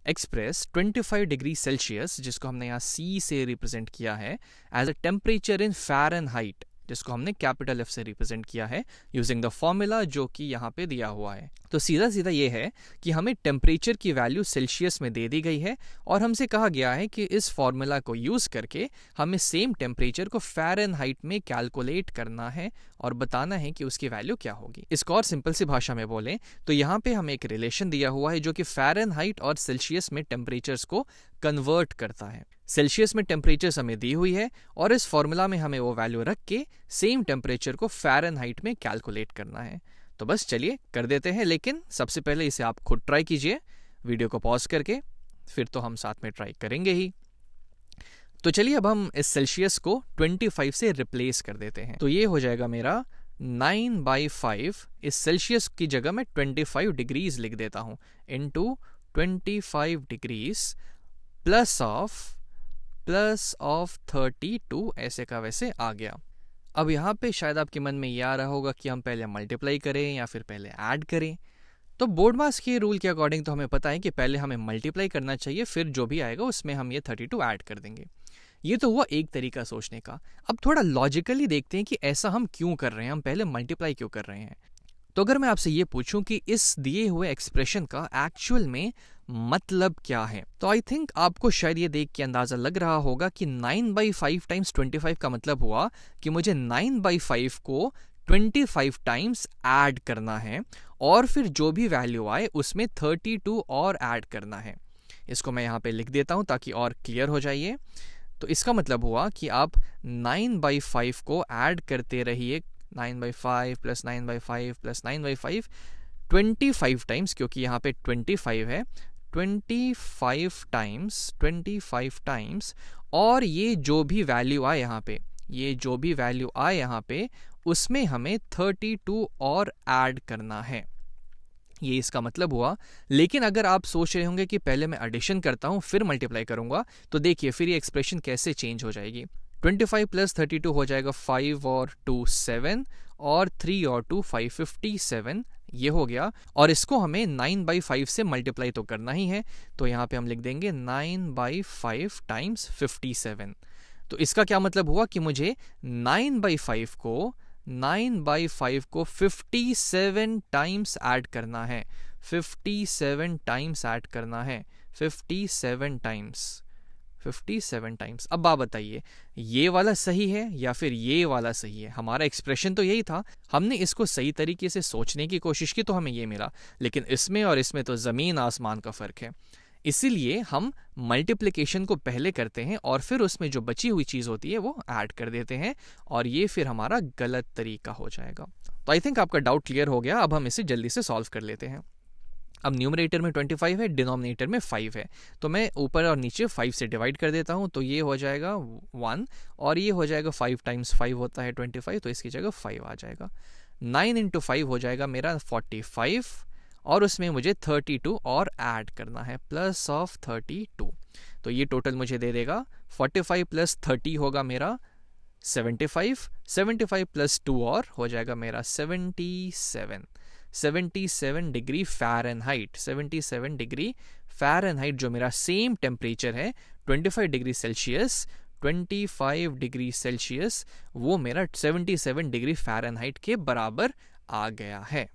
Express 25 degree Celsius, जिसको हमने यहाँ C से रिप्रेजेंट किया है, as a temperature in Fahrenheit, जिसको हमने कैपिटल F से रिप्रेजेंट किया है यूजिंग द फॉर्मूला जो कि यहाँ पे दिया हुआ है। तो सीधा सीधा ये है कि हमें टेम्परेचर की वैल्यू सेल्सियस में दे दी गई है और हमसे कहा गया है कि इस फॉर्मूला को यूज़ करके हमें सेम टेम्परेचर को फ़ारेनहाइट में कैलकुलेट करना है और बताना है कि उसकी वैल्यू क्या होगी। इसको और सिंपल सी भाषा में बोलें तो यहाँ पे हमें एक रिलेशन दिया हुआ है जो कि फ़ारेनहाइट और सेल्सियस में टेम्परेचर्स को कन्वर्ट करता है। सेल्सियस में टेम्परेचर्स हमें दी हुई है और इस फॉर्मूला में हमें वो वैल्यू रख के सेम टेम्परेचर को फ़ारेनहाइट में कैलकुलेट करना है। तो बस चलिए कर देते हैं, लेकिन सबसे पहले इसे आप खुद ट्राई कीजिए वीडियो को पॉज करके, फिर तो हम साथ में ट्राई करेंगे ही। तो चलिए अब हम इस सेल्सियस को 25 से रिप्लेस कर देते हैं। तो ये हो जाएगा मेरा 9/5, इस सेल्सियस की जगह मैं 25 डिग्रीज लिख देता हूँ, इनटू 25 डिग्रीज प्लस ऑफ 32, ऐसे का वैसे आ गया। अब यहाँ पे शायद आपके मन में ये आ रहा होगा कि हम पहले मल्टीप्लाई करें या फिर पहले ऐड करें। तो बोर्ड मास के रूल के अकॉर्डिंग तो हमें पता है कि पहले हमें मल्टीप्लाई करना चाहिए, फिर जो भी आएगा उसमें हम ये 32 ऐड कर देंगे। ये तो हुआ एक तरीका सोचने का। अब थोड़ा लॉजिकली देखते हैं कि ऐसा हम क्यों कर रहे हैं, हम पहले मल्टीप्लाई क्यों कर रहे हैं। तो अगर मैं आपसे ये पूछूं कि इस दिए हुए एक्सप्रेशन का एक्चुअल में मतलब क्या है, तो आई थिंक आपको शायद ये देख के अंदाजा लग रहा होगा कि 9/5 टाइम्स 25 का मतलब हुआ कि मुझे 9/5 को 25 टाइम्स ऐड करना है और फिर जो भी वैल्यू आए उसमें 32 और ऐड करना है। इसको मैं यहाँ पे लिख देता हूँ ताकि और क्लियर हो जाइए। तो इसका मतलब हुआ कि आप 9/5 को ऐड करते रहिए, 9/5 प्लस 9/5 प्लस 9/5 25 टाइम्स, क्योंकि यहाँ पे 25 है, 25 टाइम्स, और ये जो भी वैल्यू आए यहाँ पे उसमें हमें 32 और ऐड करना है। ये इसका मतलब हुआ। लेकिन अगर आप सोच रहे होंगे कि पहले मैं एडिशन करता हूँ फिर मल्टीप्लाई करूंगा, तो देखिए फिर ये एक्सप्रेशन कैसे चेंज हो जाएगी। 25 प्लस 32 हो जाएगा 5 और 2 7 और 3 और 2 5, 57 ये हो गया। और इसको हमें 9/5 से मल्टीप्लाई तो करना ही है, तो यहाँ पे हम लिख देंगे 9/5 टाइम्स 57। तो इसका क्या मतलब हुआ कि मुझे 9/5 को 57 टाइम्स ऐड करना है, 57 टाइम्स ऐड करना है, 57 टाइम्स। अब आप बताइए ये वाला सही है या फिर ये वाला सही है। हमारा एक्सप्रेशन तो यही था, हमने इसको सही तरीके से सोचने की कोशिश की तो हमें ये मिला, लेकिन इसमें और इसमें तो ज़मीन आसमान का फ़र्क है। इसीलिए हम मल्टीप्लिकेशन को पहले करते हैं और फिर उसमें जो बची हुई चीज़ होती है वो ऐड कर देते हैं, और ये फिर हमारा गलत तरीका हो जाएगा। तो आई थिंक आपका डाउट क्लियर हो गया। अब हम इसे जल्दी से सॉल्व कर लेते हैं। अब न्यूमरेटर में 25 है, डिनोमिनेटर में 5 है, तो मैं ऊपर और नीचे 5 से डिवाइड कर देता हूँ, तो ये हो जाएगा 1 और ये हो जाएगा 5 टाइम्स 5 होता है 25, तो इसकी जगह 5 आ जाएगा। 9 × 5 हो जाएगा मेरा 45 और उसमें मुझे 32 और ऐड करना है, प्लस ऑफ 32। तो ये टोटल मुझे दे देगा 45 प्लस 30 होगा मेरा 75, 75 प्लस 2 और हो जाएगा मेरा 77 डिग्री फ़ारेनहाइट, 77 डिग्री फ़ारेनहाइट जो मेरा सेम टेम्परेचर है 25 डिग्री सेल्सियस, 25 डिग्री सेल्सियस वो मेरा 77 डिग्री फ़ारेनहाइट के बराबर आ गया है।